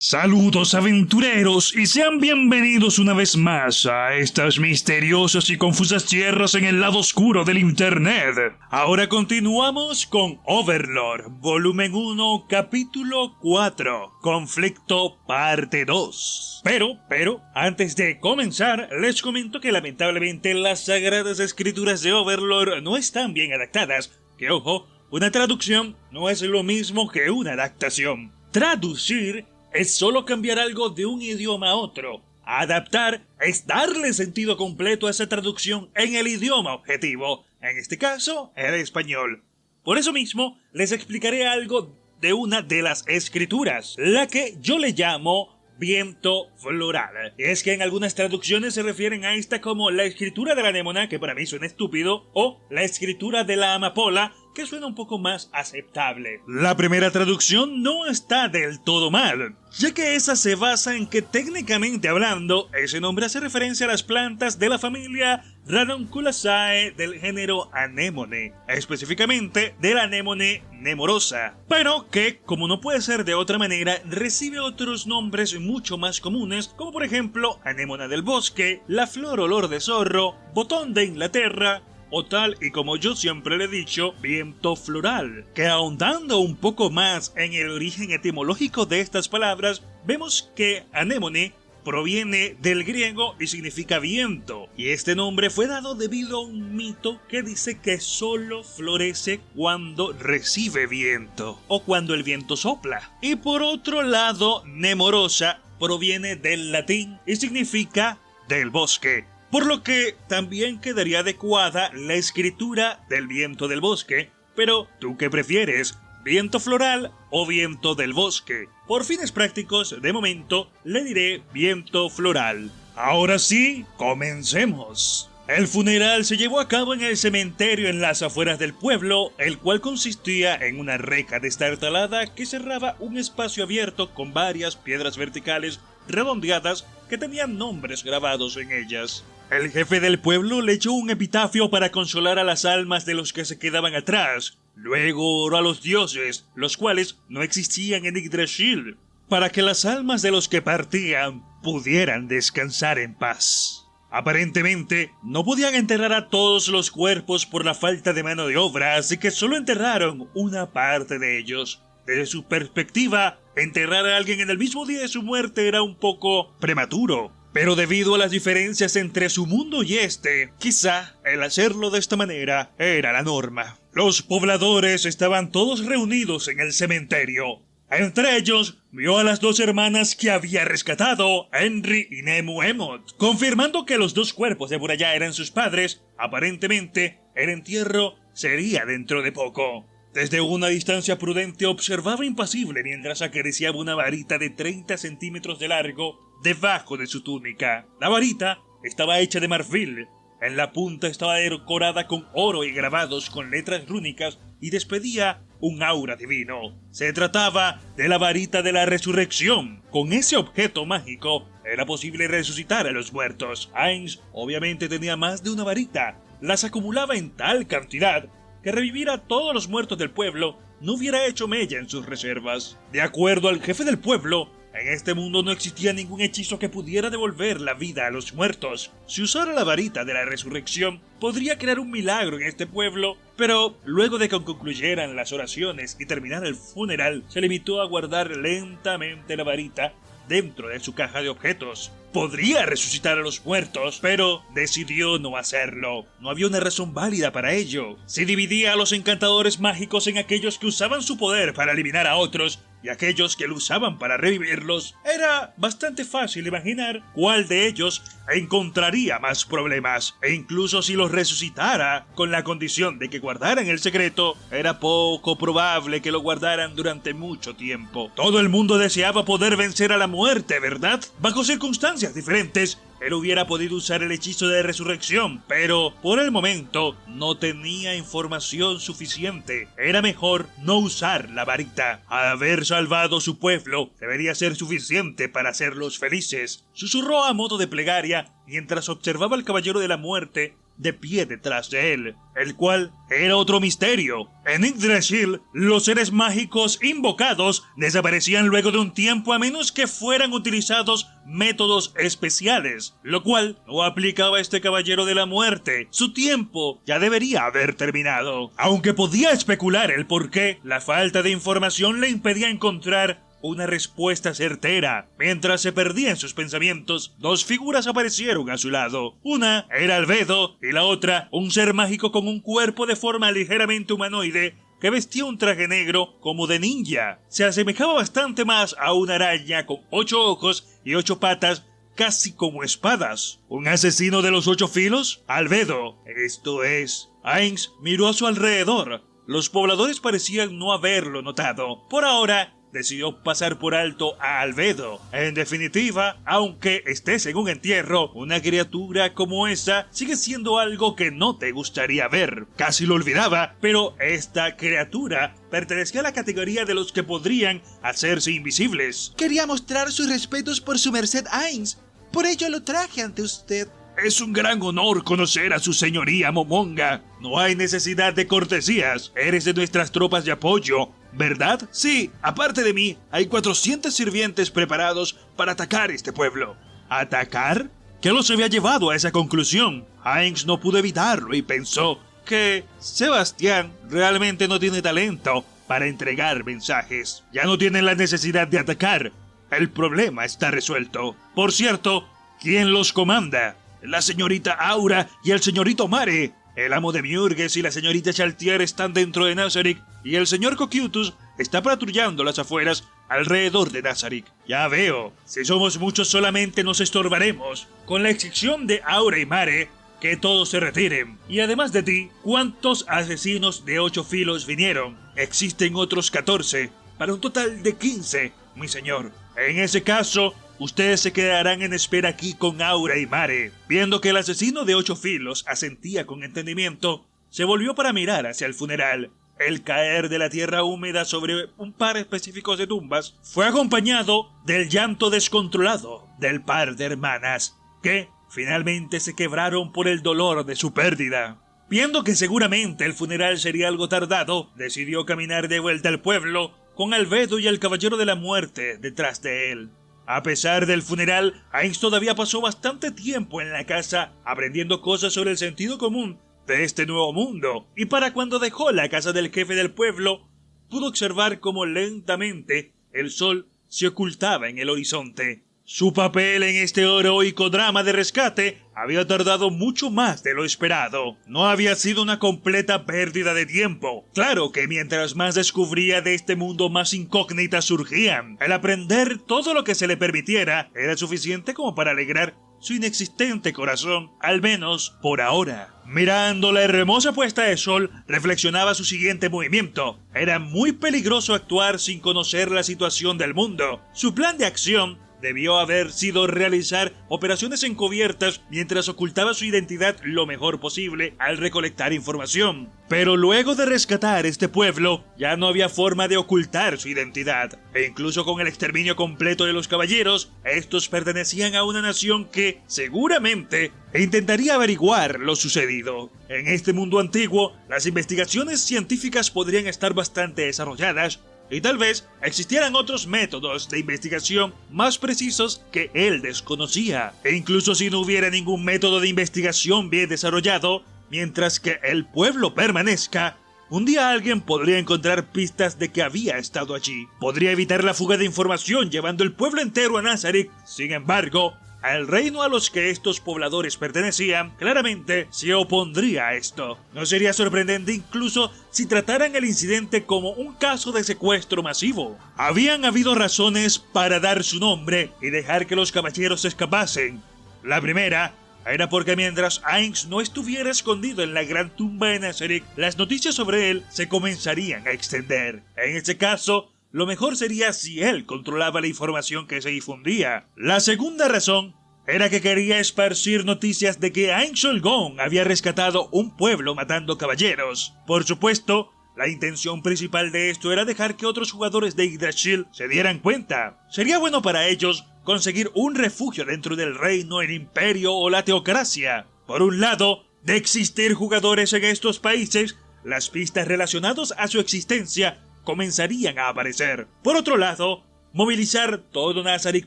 Saludos aventureros y sean bienvenidos una vez más a estas misteriosas y confusas tierras en el lado oscuro del internet. Ahora continuamos con Overlord, volumen 1, capítulo 4, conflicto parte 2. Pero, antes de comenzar, les comento que lamentablemente las sagradas escrituras de Overlord no están bien adaptadas, que ojo, una traducción no es lo mismo que una adaptación. Traducir es solo cambiar algo de un idioma a otro. Adaptar es darle sentido completo a esa traducción en el idioma objetivo, en este caso, el español. Por eso mismo, les explicaré algo de una de las escrituras, la que yo le llamo viento floral. Y es que en algunas traducciones se refieren a esta como la escritura de la anémona, que para mí suena estúpido, o la escritura de la amapola, que suena un poco más aceptable. La primera traducción no está del todo mal, ya que esa se basa en que técnicamente hablando, ese nombre hace referencia a las plantas de la familia Ranunculaceae del género Anemone, específicamente de la Anemone nemorosa, pero que, como no puede ser de otra manera, recibe otros nombres mucho más comunes, como por ejemplo Anémona del bosque, la flor olor de zorro, botón de Inglaterra, o tal y como yo siempre le he dicho, viento floral, que ahondando un poco más en el origen etimológico de estas palabras, vemos que anémone proviene del griego y significa viento, y este nombre fue dado debido a un mito que dice que solo florece cuando recibe viento, o cuando el viento sopla. Y por otro lado, nemorosa proviene del latín y significa del bosque, por lo que también quedaría adecuada la escritura del viento del bosque. Pero, ¿tú qué prefieres? ¿Viento floral o viento del bosque? Por fines prácticos, de momento, le diré viento floral. Ahora sí, comencemos. El funeral se llevó a cabo en el cementerio en las afueras del pueblo, el cual consistía en una reja destartalada que cerraba un espacio abierto con varias piedras verticales redondeadas que tenían nombres grabados en ellas. El jefe del pueblo le echó un epitafio para consolar a las almas de los que se quedaban atrás. Luego oró a los dioses, los cuales no existían en Yggdrasil, para que las almas de los que partían pudieran descansar en paz. Aparentemente, no podían enterrar a todos los cuerpos por la falta de mano de obra, así que solo enterraron una parte de ellos. Desde su perspectiva, enterrar a alguien en el mismo día de su muerte era un poco prematuro, pero debido a las diferencias entre su mundo y este, quizá el hacerlo de esta manera era la norma. Los pobladores estaban todos reunidos en el cementerio. Entre ellos, vio a las dos hermanas que había rescatado, Henry y Nemu Emot, confirmando que los dos cuerpos de Buraya eran sus padres. Aparentemente, el entierro sería dentro de poco. Desde una distancia prudente observaba impasible mientras acariciaba una varita de 30 centímetros de largo debajo de su túnica. La varita estaba hecha de marfil. En la punta estaba decorada con oro y grabados con letras rúnicas y despedía un aura divino. Se trataba de la varita de la resurrección. Con ese objeto mágico era posible resucitar a los muertos. Ainz obviamente tenía más de una varita. Las acumulaba en tal cantidad que revivir a todos los muertos del pueblo no hubiera hecho mella en sus reservas. De acuerdo al jefe del pueblo, en este mundo no existía ningún hechizo que pudiera devolver la vida a los muertos. Si usara la varita de la resurrección, podría crear un milagro en este pueblo, pero luego de que concluyeran las oraciones y terminara el funeral, se limitó a guardar lentamente la varita dentro de su caja de objetos. Podría resucitar a los muertos, pero decidió no hacerlo. No había una razón válida para ello. Se dividía a los encantadores mágicos en aquellos que usaban su poder para eliminar a otros y aquellos que lo usaban para revivirlos. Era bastante fácil imaginar cuál de ellos encontraría más problemas, e incluso si los resucitara con la condición de que guardaran el secreto, era poco probable que lo guardaran durante mucho tiempo. Todo el mundo deseaba poder vencer a la muerte, ¿verdad? Bajo circunstancias diferentes, él hubiera podido usar el hechizo de resurrección, pero por el momento no tenía información suficiente. Era mejor no usar la varita. Haber salvado su pueblo debería ser suficiente para hacerlos felices, susurró a modo de plegaria mientras observaba al caballero de la muerte de pie detrás de él, el cual era otro misterio. En Yggdrasil, los seres mágicos invocados desaparecían luego de un tiempo a menos que fueran utilizados métodos especiales, lo cual no aplicaba a este caballero de la muerte. Su tiempo ya debería haber terminado. Aunque podía especular el por qué, la falta de información le impedía encontrar una respuesta certera. Mientras se perdía en sus pensamientos, dos figuras aparecieron a su lado. Una era Albedo y la otra un ser mágico con un cuerpo de forma ligeramente humanoide que vestía un traje negro como de ninja. Se asemejaba bastante más a una araña con 8 ojos y 8 patas, casi como espadas. ¿Un asesino de los 8 filos? Albedo, esto es. Ainz miró a su alrededor. Los pobladores parecían no haberlo notado. Por ahora, decidió pasar por alto a Albedo. En definitiva, aunque estés en un entierro, una criatura como esa sigue siendo algo que no te gustaría ver. Casi lo olvidaba, pero esta criatura pertenecía a la categoría de los que podrían hacerse invisibles. Quería mostrar sus respetos por su merced Ainz. Por ello lo traje ante usted. Es un gran honor conocer a su señoría Momonga. No hay necesidad de cortesías. Eres de nuestras tropas de apoyo, ¿verdad? Sí, aparte de mí, hay 400 sirvientes preparados para atacar este pueblo. ¿Atacar? ¿Qué los había llevado a esa conclusión? Ainz no pudo evitarlo y pensó que Sebastián realmente no tiene talento para entregar mensajes. Ya no tienen la necesidad de atacar. El problema está resuelto. Por cierto, ¿quién los comanda? La señorita Aura y el señorito Mare. El amo de Miurges y la señorita Chaltier están dentro de Nazarick y el señor Cocytus está patrullando las afueras alrededor de Nazarick. Ya veo, si somos muchos solamente nos estorbaremos. Con la excepción de Aura y Mare, que todos se retiren. Y además de ti, ¿cuántos asesinos de 8 filos vinieron? Existen otros 14, para un total de 15, mi señor. En ese caso, ustedes se quedarán en espera aquí con Aura y Mare. Viendo que el asesino de 8 filos asentía con entendimiento, se volvió para mirar hacia el funeral. El caer de la tierra húmeda sobre un par específico de tumbas fue acompañado del llanto descontrolado del par de hermanas, que finalmente se quebraron por el dolor de su pérdida. Viendo que seguramente el funeral sería algo tardado, decidió caminar de vuelta al pueblo, con Albedo y el caballero de la muerte detrás de él. A pesar del funeral, Ainz todavía pasó bastante tiempo en la casa aprendiendo cosas sobre el sentido común de este nuevo mundo, y para cuando dejó la casa del jefe del pueblo, pudo observar cómo lentamente el sol se ocultaba en el horizonte. Su papel en este heroico drama de rescate había tardado mucho más de lo esperado. No había sido una completa pérdida de tiempo. Claro que mientras más descubría de este mundo, más incógnitas surgían. El aprender todo lo que se le permitiera era suficiente como para alegrar su inexistente corazón, al menos por ahora. Mirando la hermosa puesta de sol, reflexionaba su siguiente movimiento. Era muy peligroso actuar sin conocer la situación del mundo. Su plan de acción debió haber sido realizar operaciones encubiertas mientras ocultaba su identidad lo mejor posible al recolectar información. Pero luego de rescatar este pueblo, ya no había forma de ocultar su identidad. E incluso con el exterminio completo de los caballeros, estos pertenecían a una nación que, seguramente, intentaría averiguar lo sucedido. En este mundo antiguo, las investigaciones científicas podrían estar bastante desarrolladas, y tal vez existieran otros métodos de investigación más precisos que él desconocía. E incluso si no hubiera ningún método de investigación bien desarrollado, mientras que el pueblo permanezca, un día alguien podría encontrar pistas de que había estado allí. Podría evitar la fuga de información llevando el pueblo entero a Nazarick. Sin embargo, al reino a los que estos pobladores pertenecían, claramente se opondría a esto. No sería sorprendente incluso si trataran el incidente como un caso de secuestro masivo. Habían habido razones para dar su nombre y dejar que los caballeros escapasen. La primera era porque mientras Ainz no estuviera escondido en la gran tumba de Nazarick, las noticias sobre él se comenzarían a extender. En ese caso, lo mejor sería si él controlaba la información que se difundía. La segunda razón era que quería esparcir noticias de que Ainz Olgón había rescatado un pueblo matando caballeros. Por supuesto, la intención principal de esto era dejar que otros jugadores de Yggdrasil se dieran cuenta. Sería bueno para ellos conseguir un refugio dentro del reino, el imperio o la teocracia. Por un lado, De existir jugadores en estos países, las pistas relacionadas a su existencia comenzarían a aparecer. Por otro lado, movilizar todo Nazarick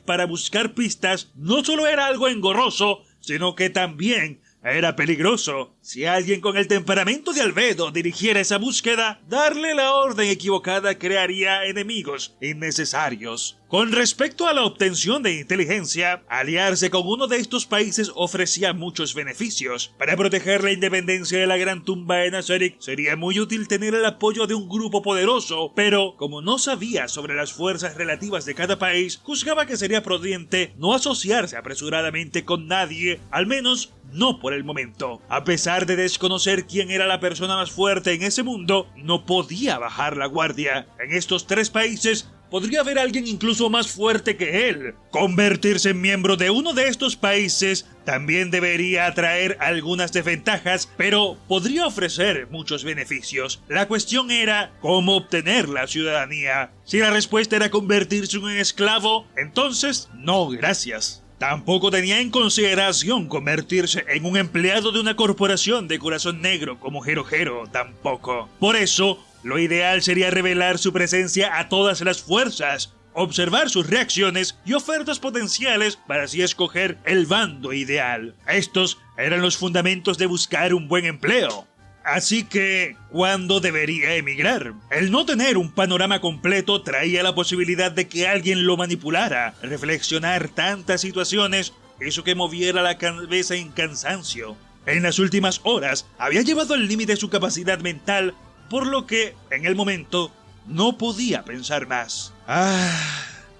para buscar pistas no solo era algo engorroso, sino que también era peligroso. Si alguien con el temperamento de Albedo dirigiera esa búsqueda, darle la orden equivocada crearía enemigos innecesarios. Con respecto a la obtención de inteligencia, aliarse con uno de estos países ofrecía muchos beneficios. Para proteger la independencia de la Gran Tumba de Nazarick, sería muy útil tener el apoyo de un grupo poderoso, pero como no sabía sobre las fuerzas relativas de cada país, juzgaba que sería prudente no asociarse apresuradamente con nadie, al menos no por el momento. A pesar de desconocer quién era la persona más fuerte en ese mundo, no podía bajar la guardia. En estos 3 países podría haber alguien incluso más fuerte que él. Convertirse en miembro de uno de estos países también debería atraer algunas desventajas, pero podría ofrecer muchos beneficios. La cuestión era cómo obtener la ciudadanía. Si la respuesta era convertirse en un esclavo, entonces no, gracias. Tampoco tenía en consideración convertirse en un empleado de una corporación de corazón negro como Jero Jero, tampoco. Por eso, lo ideal sería revelar su presencia a todas las fuerzas, observar sus reacciones y ofertas potenciales para así escoger el bando ideal. Estos eran los fundamentos de buscar un buen empleo. Así que, ¿cuándo debería emigrar? El no tener un panorama completo traía la posibilidad de que alguien lo manipulara. Reflexionar tantas situaciones hizo que moviera la cabeza en cansancio. En las últimas horas había llevado al límite su capacidad mental, por lo que, en el momento, no podía pensar más.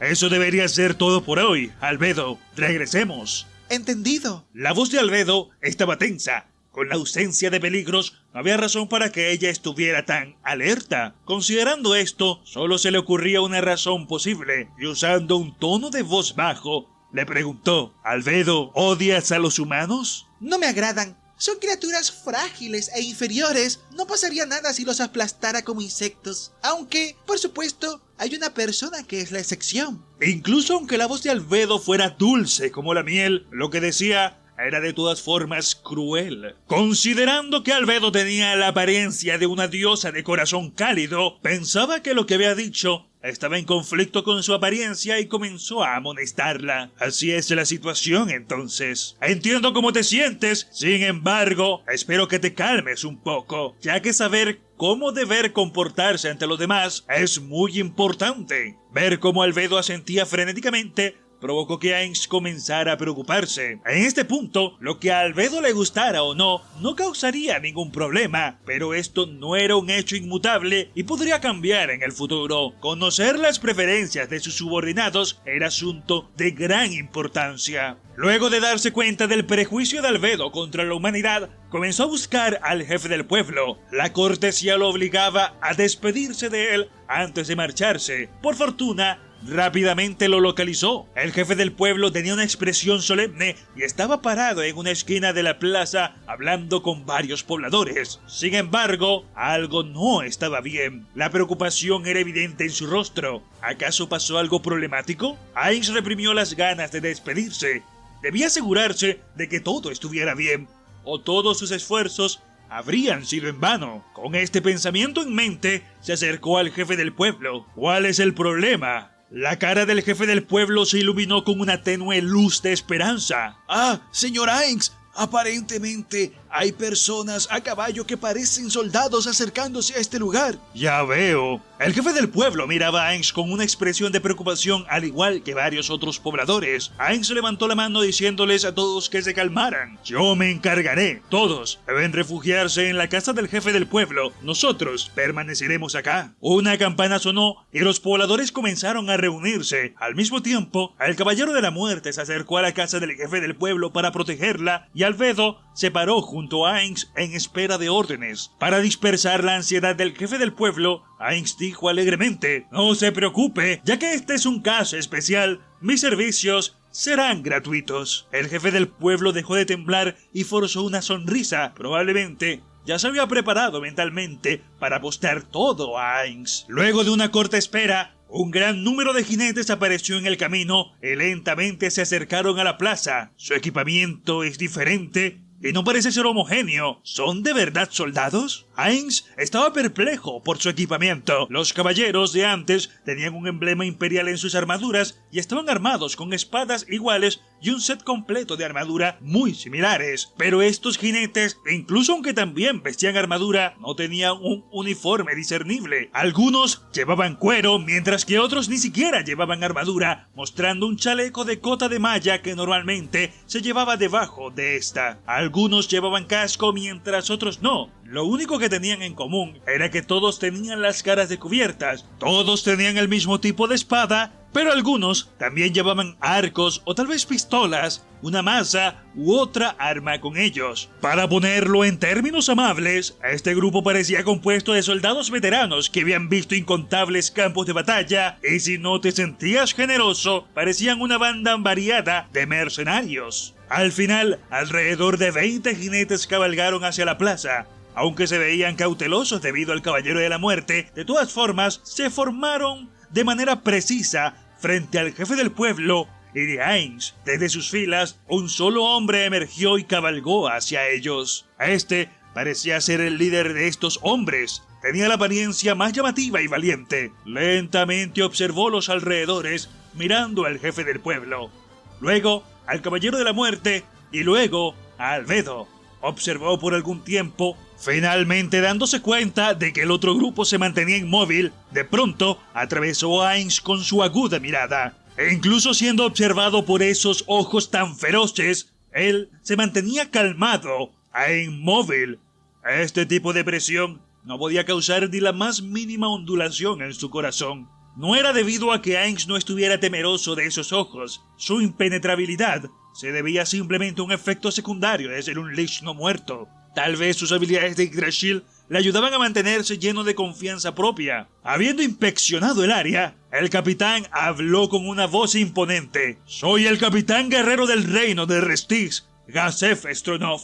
Eso debería ser todo por hoy, Albedo. Regresemos. Entendido. La voz de Albedo estaba tensa. Con la ausencia de peligros, no había razón para que ella estuviera tan alerta. Considerando esto, solo se le ocurría una razón posible, y usando un tono de voz bajo, le preguntó: ¿Albedo, odias a los humanos? No me agradan. Son criaturas frágiles e inferiores. No pasaría nada si los aplastara como insectos. Aunque, por supuesto, hay una persona que es la excepción. Incluso aunque la voz de Albedo fuera dulce como la miel, lo que decía era de todas formas cruel. Considerando que Albedo tenía la apariencia de una diosa de corazón cálido, pensaba que lo que había dicho estaba en conflicto con su apariencia y comenzó a amonestarla. Así es la situación, entonces. Entiendo cómo te sientes, sin embargo, espero que te calmes un poco, ya que saber cómo deber comportarse ante los demás es muy importante. Ver cómo Albedo asentía frenéticamente provocó que Ainz comenzara a preocuparse. En este punto, lo que a Albedo le gustara o no causaría ningún problema, pero esto no era un hecho inmutable y podría cambiar en el futuro. Conocer las preferencias de sus subordinados era asunto de gran importancia. Luego de darse cuenta del prejuicio de Albedo contra la humanidad, comenzó a buscar al jefe del pueblo. La cortesía lo obligaba a despedirse de él antes de marcharse. Por fortuna, rápidamente lo localizó. El jefe del pueblo tenía una expresión solemne y estaba parado en una esquina de la plaza hablando con varios pobladores. Sin embargo, algo no estaba bien. La preocupación era evidente en su rostro. ¿Acaso pasó algo problemático? Ainz reprimió las ganas de despedirse. Debía asegurarse de que todo estuviera bien, o todos sus esfuerzos habrían sido en vano. Con este pensamiento en mente, se acercó al jefe del pueblo. ¿Cuál es el problema? La cara del jefe del pueblo se iluminó con una tenue luz de esperanza. Señor Ainz, aparentemente hay personas a caballo que parecen soldados acercándose a este lugar. Ya veo. El jefe del pueblo miraba a Ainz con una expresión de preocupación, al igual que varios otros pobladores. Ainz levantó la mano diciéndoles a todos que se calmaran. Yo me encargaré. Todos deben refugiarse en la casa del jefe del pueblo. Nosotros permaneceremos acá. Una campana sonó y los pobladores comenzaron a reunirse. Al mismo tiempo, el caballero de la muerte se acercó a la casa del jefe del pueblo para protegerla y Albedo se paró junto a Ainz en espera de órdenes. Para dispersar la ansiedad del jefe del pueblo, Ainz dijo alegremente: no se preocupe, ya que este es un caso especial, mis servicios serán gratuitos. El jefe del pueblo dejó de temblar y forzó una sonrisa. Probablemente ya se había preparado mentalmente para apostar todo a Ainz. Luego de una corta espera, un gran número de jinetes apareció en el camino y lentamente se acercaron a la plaza. Su equipamiento es diferente y no parece ser homogéneo. ¿Son de verdad soldados? Ainz estaba perplejo por su equipamiento. Los caballeros de antes tenían un emblema imperial en sus armaduras y estaban armados con espadas iguales y un set completo de armadura muy similares. Pero estos jinetes, incluso aunque también vestían armadura, no tenían un uniforme discernible. Algunos llevaban cuero, mientras que otros ni siquiera llevaban armadura, mostrando un chaleco de cota de malla que normalmente se llevaba debajo de esta. Algunos llevaban casco, mientras otros no. Lo único que tenían en común era que todos tenían las caras descubiertas, todos tenían el mismo tipo de espada, pero algunos también llevaban arcos o tal vez pistolas, una maza u otra arma con ellos. Para ponerlo en términos amables, este grupo parecía compuesto de soldados veteranos que habían visto incontables campos de batalla, y si no te sentías generoso, parecían una banda variada de mercenarios. Al final, alrededor de 20 jinetes cabalgaron hacia la plaza. Aunque se veían cautelosos debido al Caballero de la Muerte, de todas formas se formaron de manera precisa frente al jefe del pueblo y de Ainz. Desde sus filas, un solo hombre emergió y cabalgó hacia ellos. Este parecía ser el líder de estos hombres. Tenía la apariencia más llamativa y valiente. Lentamente observó los alrededores, mirando al jefe del pueblo. Luego al Caballero de la Muerte y luego a Albedo. Observó por algún tiempo, finalmente dándose cuenta de que el otro grupo se mantenía inmóvil. De pronto atravesó a Ainz con su aguda mirada. E incluso siendo observado por esos ojos tan feroces, él se mantenía calmado e inmóvil. Este tipo de presión no podía causar ni la más mínima ondulación en su corazón. No era debido a que Ainz no estuviera temeroso de esos ojos. Su impenetrabilidad se debía simplemente a un efecto secundario de ser un Lich no muerto. Tal vez sus habilidades de Yggdrasil le ayudaban a mantenerse lleno de confianza propia. Habiendo inspeccionado el área, el capitán habló con una voz imponente. «Soy el capitán guerrero del reino de Restix, Gazef Stronov.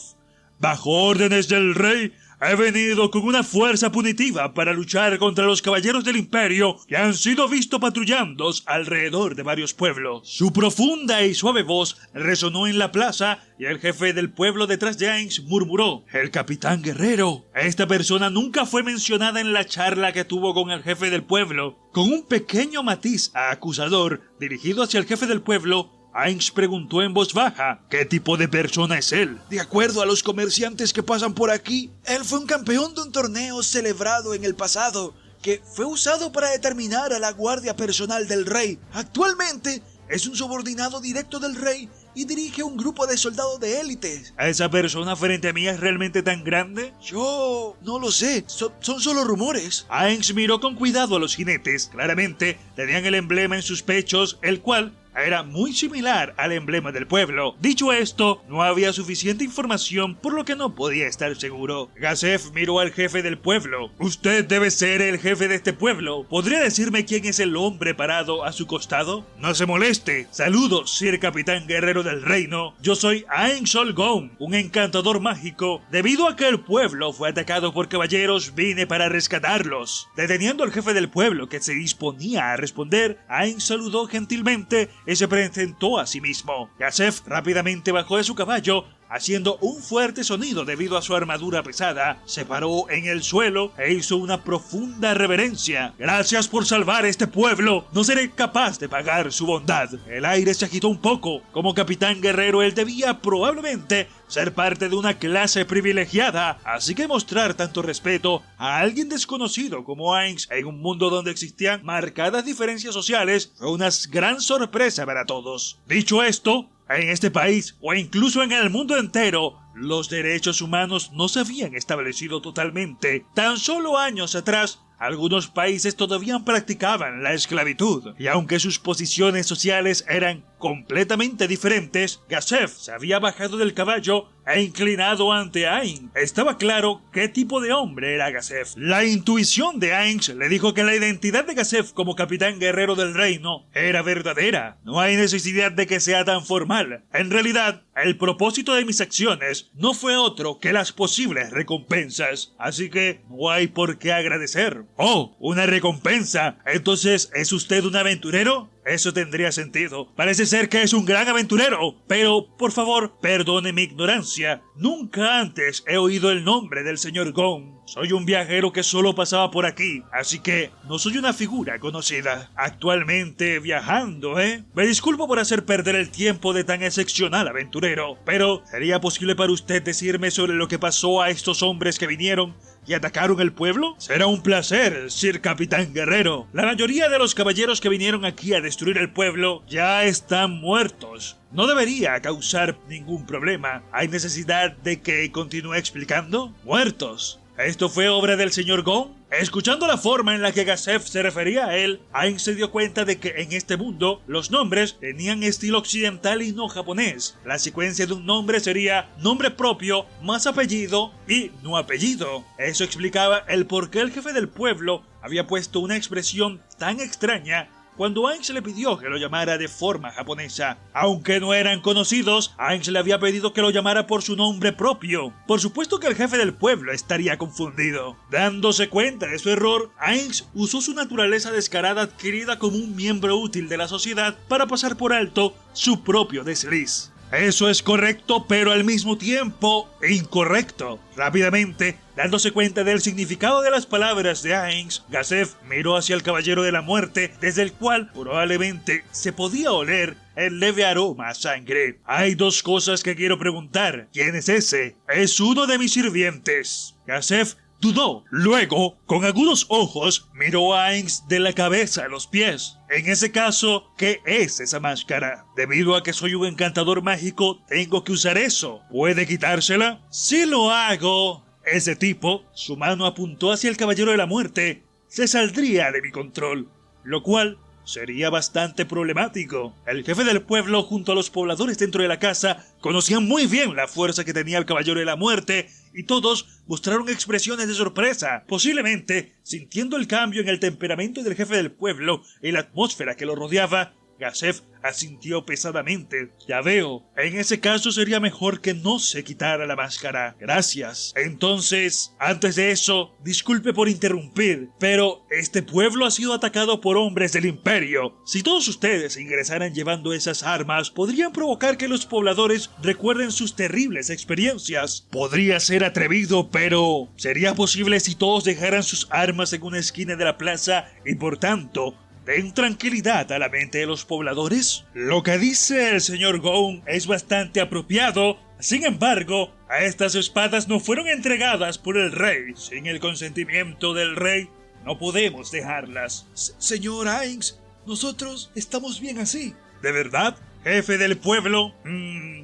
Bajo órdenes del rey, he venido con una fuerza punitiva para luchar contra los caballeros del imperio que han sido vistos patrullando alrededor de varios pueblos». Su profunda y suave voz resonó en la plaza y el jefe del pueblo detrás de Ainz murmuró: «El capitán guerrero». Esta persona nunca fue mencionada en la charla que tuvo con el jefe del pueblo. Con un pequeño matiz acusador dirigido hacia el jefe del pueblo, Ainz preguntó en voz baja: ¿qué tipo de persona es él? De acuerdo a los comerciantes que pasan por aquí, él fue un campeón de un torneo celebrado en el pasado, que fue usado para determinar a la guardia personal del rey. Actualmente es un subordinado directo del rey y dirige un grupo de soldados de élite. ¿Esa persona frente a mí es realmente tan grande? Yo no lo sé, son solo rumores. Ainz miró con cuidado a los jinetes. Claramente tenían el emblema en sus pechos, el cual era muy similar al emblema del pueblo. Dicho esto, no había suficiente información, por lo que no podía estar seguro. Gazef miró al jefe del pueblo. «Usted debe ser el jefe de este pueblo. ¿Podría decirme quién es el hombre parado a su costado?» «No se moleste. Saludos, Sir Capitán Guerrero del Reino. Yo soy Ainz Olgón, un encantador mágico. Debido a que el pueblo fue atacado por caballeros, vine para rescatarlos». Deteniendo al jefe del pueblo, que se disponía a responder, Ainz saludó gentilmente y se presentó a sí mismo. Gazef rápidamente bajó de su caballo, haciendo un fuerte sonido debido a su armadura pesada. Se paró en el suelo e hizo una profunda reverencia. «Gracias por salvar este pueblo. No seré capaz de pagar su bondad». El aire se agitó un poco. Como capitán guerrero, él debía probablemente ser parte de una clase privilegiada, así que mostrar tanto respeto a alguien desconocido como Ainz en un mundo donde existían marcadas diferencias sociales fue una gran sorpresa para todos. Dicho esto, en este país, o incluso en el mundo entero, los derechos humanos no se habían establecido totalmente. Tan solo años atrás, algunos países todavía practicaban la esclavitud, y aunque sus posiciones sociales eran completamente diferentes, Gazef se había bajado del caballo e inclinado ante Ainz. Estaba claro qué tipo de hombre era Gazef. La intuición de Ainz le dijo que la identidad de Gazef como capitán guerrero del reino era verdadera. No hay necesidad de que sea tan formal. En realidad, el propósito de mis acciones no fue otro que las posibles recompensas, así que no hay por qué agradecer. «Oh, una recompensa. Entonces, ¿es usted un aventurero?» Eso tendría sentido. Parece ser que es un gran aventurero. Pero, por favor, perdone mi ignorancia. Nunca antes he oído el nombre del señor Gon. Soy un viajero que solo pasaba por aquí, así que no soy una figura conocida. Actualmente viajando, ¿eh? Me disculpo por hacer perder el tiempo de tan excepcional aventurero, pero ¿sería posible para usted decirme sobre lo que pasó a estos hombres que vinieron y atacaron el pueblo? Será un placer, Sir Capitán Guerrero. La mayoría de los caballeros que vinieron aquí a destruir el pueblo ya están muertos. No debería causar ningún problema. ¿Hay necesidad de que continúe explicando? Muertos. ¿Esto fue obra del señor Gon? Escuchando la forma en la que Gazef se refería a él, Aang se dio cuenta de que en este mundo los nombres tenían estilo occidental y no japonés. La secuencia de un nombre sería nombre propio más apellido y no apellido. Eso explicaba el por qué el jefe del pueblo había puesto una expresión tan extraña cuando Aang se le pidió que lo llamara de forma japonesa. Aunque no eran conocidos, Aang se le había pedido que lo llamara por su nombre propio. Por supuesto que el jefe del pueblo estaría confundido. Dándose cuenta de su error, Aang usó su naturaleza descarada adquirida como un miembro útil de la sociedad para pasar por alto su propio desliz. Eso es correcto, pero al mismo tiempo incorrecto. Rápidamente, dándose cuenta del significado de las palabras de Aang, Gazef miró hacia el Caballero de la Muerte, desde el cual probablemente se podía oler el leve aroma a sangre. Hay dos cosas que quiero preguntar. ¿Quién es ese? Es uno de mis sirvientes. Gazef dudó. Luego, con agudos ojos, miró a Aang de la cabeza a los pies. En ese caso, ¿qué es esa máscara? Debido a que soy un encantador mágico, tengo que usar eso. ¿Puede quitársela? Si lo hago, ese tipo, su mano apuntó hacia el Caballero de la Muerte, se saldría de mi control, lo cual sería bastante problemático. El jefe del pueblo junto a los pobladores dentro de la casa conocían muy bien la fuerza que tenía el Caballero de la Muerte y todos mostraron expresiones de sorpresa, posiblemente sintiendo el cambio en el temperamento del jefe del pueblo y la atmósfera que lo rodeaba. Gazef asintió pesadamente. Ya veo, en ese caso sería mejor que no se quitara la máscara. Gracias. Entonces, antes de eso, disculpe por interrumpir, pero este pueblo ha sido atacado por hombres del Imperio. Si todos ustedes ingresaran llevando esas armas, podrían provocar que los pobladores recuerden sus terribles experiencias. Podría ser atrevido, pero ¿sería posible si todos dejaran sus armas en una esquina de la plaza y por tanto den tranquilidad a la mente de los pobladores? Lo que dice el señor Gon es bastante apropiado. Sin embargo, a estas espadas no fueron entregadas por el rey. Sin el consentimiento del rey, no podemos dejarlas. Señor Aang, nosotros estamos bien así. ¿De verdad, jefe del pueblo?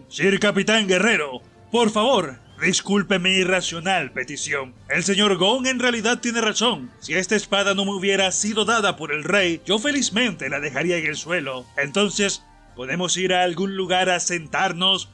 Sir Capitán Guerrero, por favor, disculpe mi irracional petición. El señor Gon en realidad tiene razón. Si esta espada no me hubiera sido dada por el rey, yo felizmente la dejaría en el suelo. Entonces, ¿podemos ir a algún lugar a sentarnos?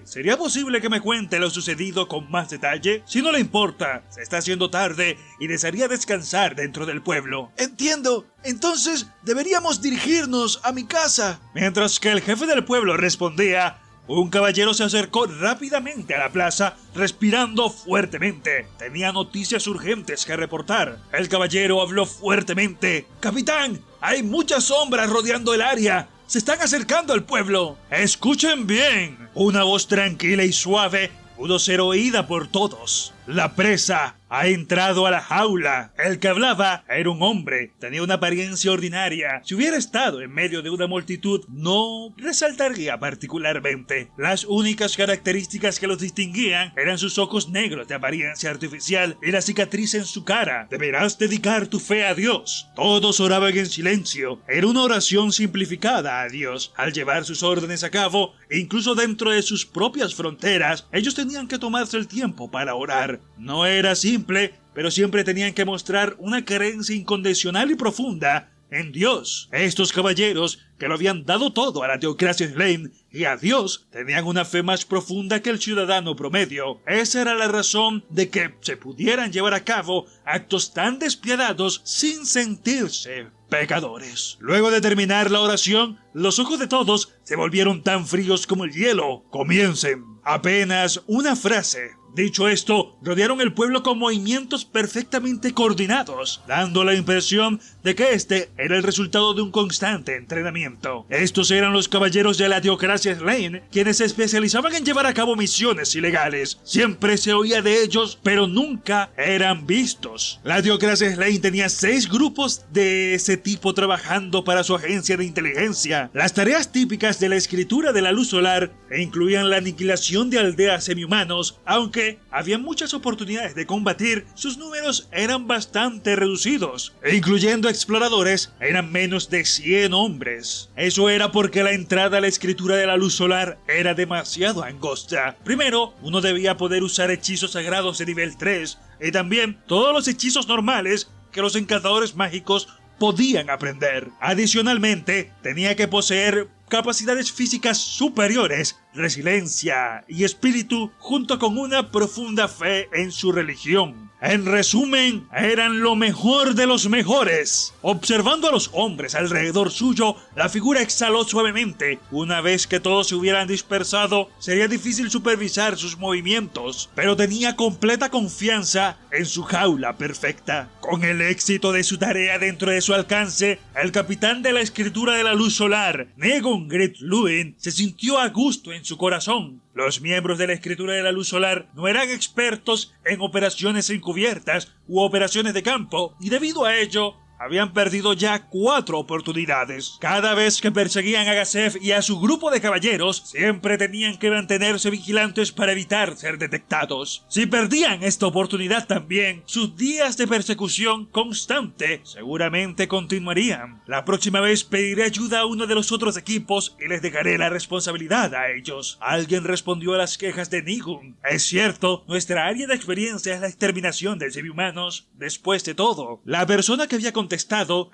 ¿Sería posible que me cuente lo sucedido con más detalle? Si no le importa, se está haciendo tarde y desearía descansar dentro del pueblo. Entiendo. Entonces, deberíamos dirigirnos a mi casa. Mientras que el jefe del pueblo respondía, un caballero se acercó rápidamente a la plaza, respirando fuertemente. Tenía noticias urgentes que reportar. El caballero habló fuertemente. «Capitán, hay muchas sombras rodeando el área. Se están acercando al pueblo». «Escuchen bien». Una voz tranquila y suave pudo ser oída por todos. «La presa ha entrado a la jaula». El que hablaba era un hombre. Tenía una apariencia ordinaria. Si hubiera estado en medio de una multitud, no resaltaría particularmente. Las únicas características que los distinguían eran sus ojos negros de apariencia artificial y la cicatriz en su cara. «Deberás dedicar tu fe a Dios». Todos oraban en silencio. Era una oración simplificada a Dios. Al llevar sus órdenes a cabo, incluso dentro de sus propias fronteras, ellos tenían que tomarse el tiempo para orar. No era simple, pero siempre tenían que mostrar una creencia incondicional y profunda en Dios. Estos caballeros, que lo habían dado todo a la teocracia Slane y a Dios, tenían una fe más profunda que el ciudadano promedio. Esa era la razón de que se pudieran llevar a cabo actos tan despiadados sin sentirse pecadores. Luego de terminar la oración, los ojos de todos se volvieron tan fríos como el hielo. «Comiencen». Apenas una frase Dicho esto, rodearon el pueblo con movimientos perfectamente coordinados, dando la impresión de que este era el resultado de un constante entrenamiento. Estos eran los caballeros de la Teocracia Slane, quienes se especializaban en llevar a cabo misiones ilegales. Siempre se oía de ellos, pero nunca eran vistos. La Teocracia Slane tenía 6 grupos de ese tipo trabajando para su agencia de inteligencia. Las tareas típicas de la escritura de la luz solar incluían la aniquilación de aldeas semihumanos, aunque había muchas oportunidades de combatir, sus números eran bastante reducidos, incluyendo exploradores, eran menos de 100 hombres. Eso era porque la entrada a la escritura de la luz solar era demasiado angosta. Primero, uno debía poder usar hechizos sagrados de nivel 3, y también todos los hechizos normales que los encantadores mágicos podían aprender. Adicionalmente, tenía que poseer capacidades físicas superiores, resiliencia y espíritu, junto con una profunda fe en su religión. En resumen, eran lo mejor de los mejores. Observando a los hombres alrededor suyo, la figura exhaló suavemente. Una vez que todos se hubieran dispersado, sería difícil supervisar sus movimientos, pero tenía completa confianza en su jaula perfecta. Con el éxito de su tarea dentro de su alcance, el capitán de la escritura de la luz solar, Negon Grytluin, se sintió a gusto en su corazón. Los miembros de la escritura de la luz solar no eran expertos en operaciones encubiertas u operaciones de campo, y debido a ello, habían perdido ya 4 oportunidades. Cada vez que perseguían a Gazef y a su grupo de caballeros, siempre tenían que mantenerse vigilantes para evitar ser detectados. Si perdían esta oportunidad también, sus días de persecución constante seguramente continuarían. La próxima vez pediré ayuda a uno de los otros equipos y les dejaré la responsabilidad a ellos. Alguien respondió a las quejas de Nigun. Es cierto, nuestra área de experiencia es la exterminación de semihumanos. Después de todo, la persona que había contestado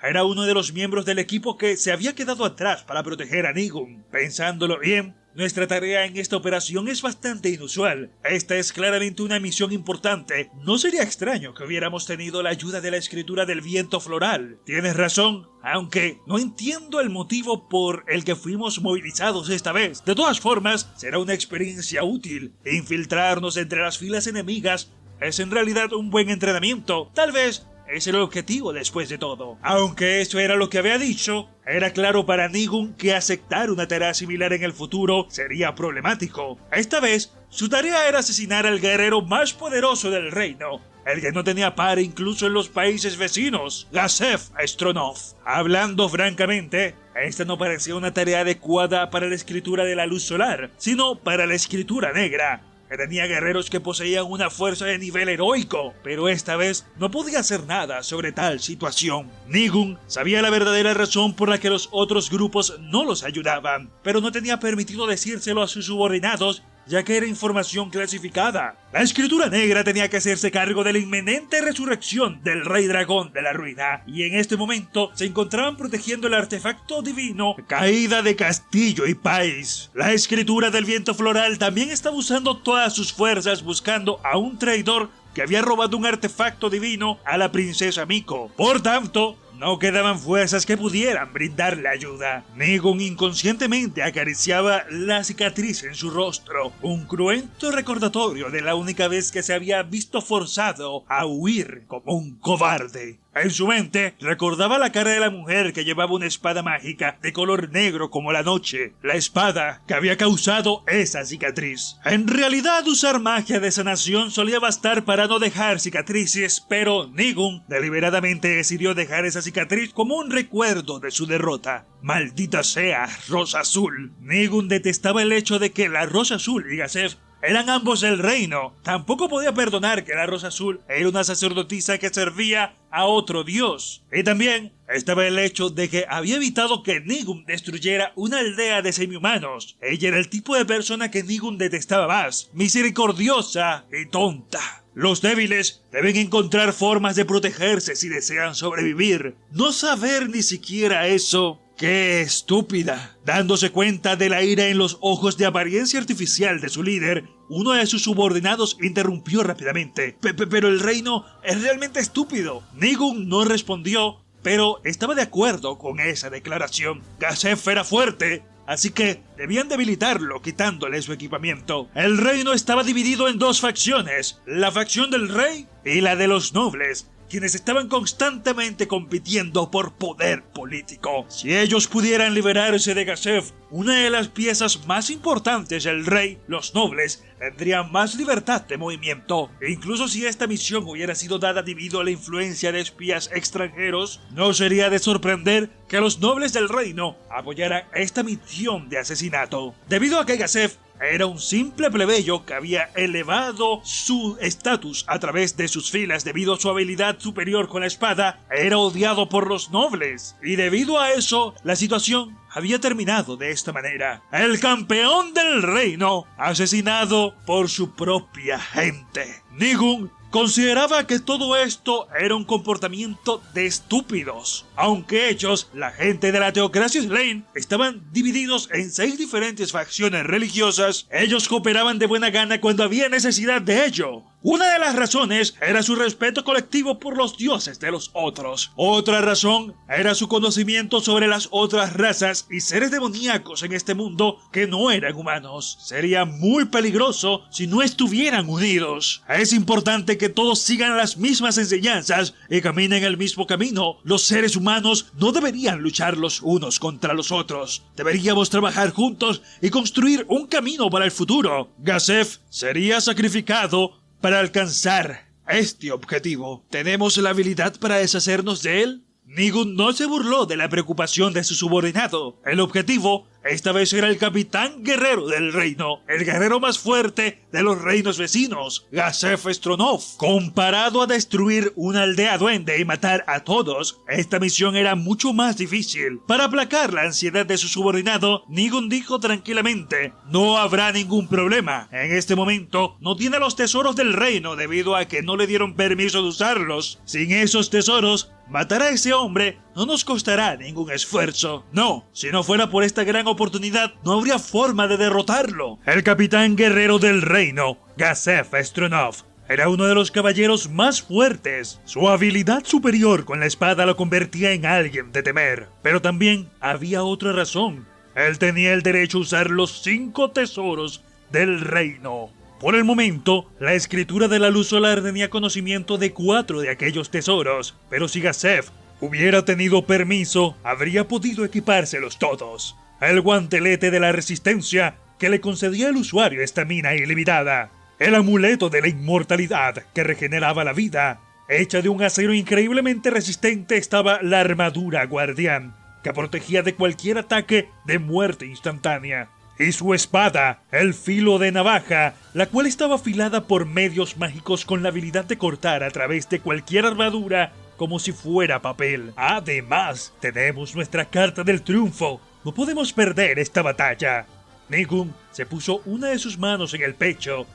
era uno de los miembros del equipo que se había quedado atrás para proteger a Nigun. Pensándolo bien, nuestra tarea en esta operación es bastante inusual. Esta es claramente una misión importante. No sería extraño que hubiéramos tenido la ayuda de la escritura del viento floral. Tienes razón, aunque no entiendo el motivo por el que fuimos movilizados esta vez. De todas formas, será una experiencia útil. Infiltrarnos entre las filas enemigas es en realidad un buen entrenamiento. Tal vez es el objetivo después de todo. Aunque eso era lo que había dicho, era claro para Nigun que aceptar una tarea similar en el futuro sería problemático. Esta vez, su tarea era asesinar al guerrero más poderoso del reino, el que no tenía par incluso en los países vecinos, Gazef Astronov. Hablando francamente, esta no parecía una tarea adecuada para la escritura de la luz solar, sino para la escritura negra, que tenía guerreros que poseían una fuerza de nivel heroico, pero esta vez no podía hacer nada sobre tal situación. Nigun sabía la verdadera razón por la que los otros grupos no los ayudaban, pero no tenía permitido decírselo a sus subordinados, ya que era información clasificada. La escritura negra tenía que hacerse cargo de la inminente resurrección del rey dragón de la ruina, y en este momento se encontraban protegiendo el artefacto divino Caída de Castillo y País. La escritura del viento floral también estaba usando todas sus fuerzas buscando a un traidor que había robado un artefacto divino a la princesa Miko. Por tanto, no quedaban fuerzas que pudieran brindarle ayuda. Nigun inconscientemente acariciaba la cicatriz en su rostro, un cruento recordatorio de la única vez que se había visto forzado a huir como un cobarde. En su mente recordaba la cara de la mujer que llevaba una espada mágica de color negro como la noche, la espada que había causado esa cicatriz. En realidad, usar magia de sanación solía bastar para no dejar cicatrices, pero Nigun deliberadamente decidió dejar esa cicatriz como un recuerdo de su derrota. Maldita sea, Rosa Azul. Nigun detestaba el hecho de que la Rosa Azul y Gazef eran ambos del reino. Tampoco podía perdonar que la Rosa Azul era una sacerdotisa que servía a otro dios. Y también estaba el hecho de que había evitado que Nigun destruyera una aldea de semihumanos. Ella era el tipo de persona que Nigun detestaba más, misericordiosa y tonta. Los débiles deben encontrar formas de protegerse si desean sobrevivir. No saber ni siquiera eso. ¡Qué estúpida! Dándose cuenta de la ira en los ojos de apariencia artificial de su líder, uno de sus subordinados interrumpió rápidamente. Pero el reino es realmente estúpido. Nigun no respondió, pero estaba de acuerdo con esa declaración. Gazef era fuerte, así que debían debilitarlo quitándole su equipamiento. El reino estaba dividido en dos facciones, la facción del rey y la de los nobles, quienes estaban constantemente compitiendo por poder político. Si ellos pudieran liberarse de Gazef, una de las piezas más importantes del rey, los nobles tendrían más libertad de movimiento. E incluso si esta misión hubiera sido dada debido a la influencia de espías extranjeros, no sería de sorprender que los nobles del reino apoyaran esta misión de asesinato. Debido a que Gazef era un simple plebeyo que había elevado su estatus a través de sus filas debido a su habilidad superior con la espada, era odiado por los nobles. Y debido a eso, la situación había terminado de esta manera. El campeón del reino, asesinado por su propia gente. Nigun consideraba que todo esto era un comportamiento de estúpidos. Aunque ellos, la gente de la Teocracia Slain, estaban divididos en 6 diferentes facciones religiosas, ellos cooperaban de buena gana cuando había necesidad de ello. Una de las razones era su respeto colectivo por los dioses de los otros. Otra razón era su conocimiento sobre las otras razas y seres demoníacos en este mundo que no eran humanos. Sería muy peligroso si no estuvieran unidos. Es importante que todos sigan las mismas enseñanzas y caminen el mismo camino. Los seres humanos no deberían luchar los unos contra los otros. Deberíamos trabajar juntos y construir un camino para el futuro. Gazef sería sacrificado para alcanzar este objetivo. ¿Tenemos la habilidad para deshacernos de él? Nigun no se burló de la preocupación de su subordinado. El objetivo esta vez era el capitán guerrero del reino, el guerrero más fuerte de los reinos vecinos, Gazef Stronov. Comparado a destruir una aldea duende y matar a todos, esta misión era mucho más difícil. Para aplacar la ansiedad de su subordinado, Nigun dijo tranquilamente: no habrá ningún problema. En este momento no tiene los tesoros del reino debido a que no le dieron permiso de usarlos. Sin esos tesoros, matar a ese hombre no nos costará ningún esfuerzo. No, si no fuera por esta gran oportunidad, no habría forma de derrotarlo. El capitán guerrero del reino, Gazef Stronov, era uno de los caballeros más fuertes. Su habilidad superior con la espada lo convertía en alguien de temer. Pero también había otra razón. Él tenía el derecho a usar los 5 tesoros del reino. Por el momento, la escritura de la luz solar tenía conocimiento de 4 de aquellos tesoros, pero si Gazef hubiera tenido permiso, habría podido equipárselos todos. El guantelete de la resistencia, que le concedía al usuario estamina ilimitada. El amuleto de la inmortalidad, que regeneraba la vida. Hecha de un acero increíblemente resistente estaba la armadura guardián, que protegía de cualquier ataque de muerte instantánea. Y su espada, el filo de navaja, la cual estaba afilada por medios mágicos con la habilidad de cortar a través de cualquier armadura como si fuera papel. Además, tenemos nuestra carta del triunfo. No podemos perder esta batalla. Nigun se puso una de sus manos en el pecho.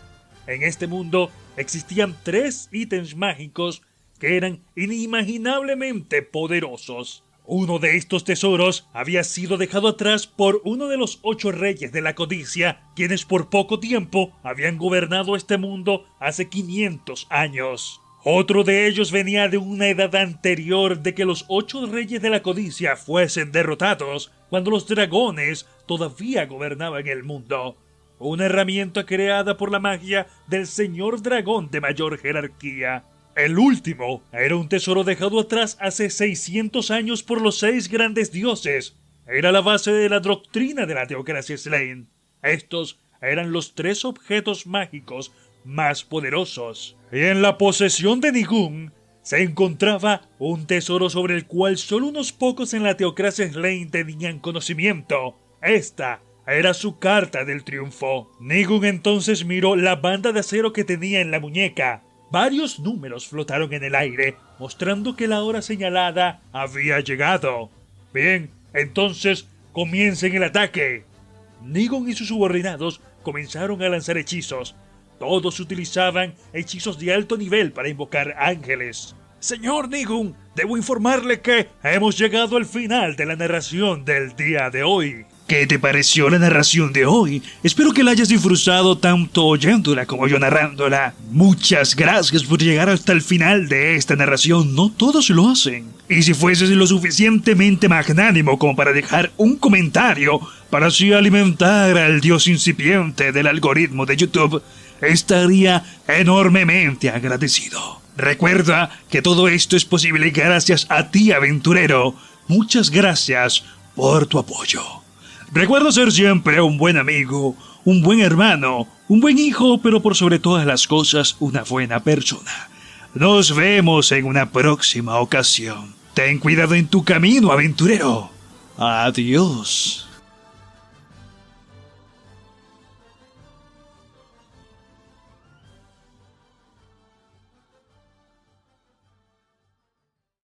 En este mundo existían 3 ítems mágicos que eran inimaginablemente poderosos. Uno de estos tesoros había sido dejado atrás por uno de los 8 reyes de la codicia, quienes por poco tiempo habían gobernado este mundo hace 500 años. Otro de ellos venía de una edad anterior de que los 8 reyes de la codicia fuesen derrotados, cuando los dragones todavía gobernaban el mundo. Una herramienta creada por la magia del señor dragón de mayor jerarquía. El último era un tesoro dejado atrás hace 600 años por los 6 grandes dioses. Era la base de la doctrina de la Teocracia Slain. Estos eran los 3 objetos mágicos más poderosos. Y en la posesión de Nigun se encontraba un tesoro sobre el cual solo unos pocos en la Teocracia Slain tenían conocimiento. Esta era su carta del triunfo. Nigun entonces miró la banda de acero que tenía en la muñeca. Varios números flotaron en el aire, mostrando que la hora señalada había llegado. Bien, entonces comiencen el ataque. Nigun y sus subordinados comenzaron a lanzar hechizos. Todos utilizaban hechizos de alto nivel para invocar ángeles. Señor Nigun, debo informarle que hemos llegado al final de la narración del día de hoy. ¿Qué te pareció la narración de hoy? Espero que la hayas disfrutado tanto oyéndola como yo narrándola. Muchas gracias por llegar hasta el final de esta narración. No todos lo hacen. Y si fueses lo suficientemente magnánimo como para dejar un comentario para así alimentar al dios incipiente del algoritmo de YouTube, estaría enormemente agradecido. Recuerda que todo esto es posible gracias a ti, aventurero. Muchas gracias por tu apoyo. Recuerda ser siempre un buen amigo, un buen hermano, un buen hijo, pero por sobre todas las cosas, una buena persona. Nos vemos en una próxima ocasión. Ten cuidado en tu camino, aventurero. Adiós.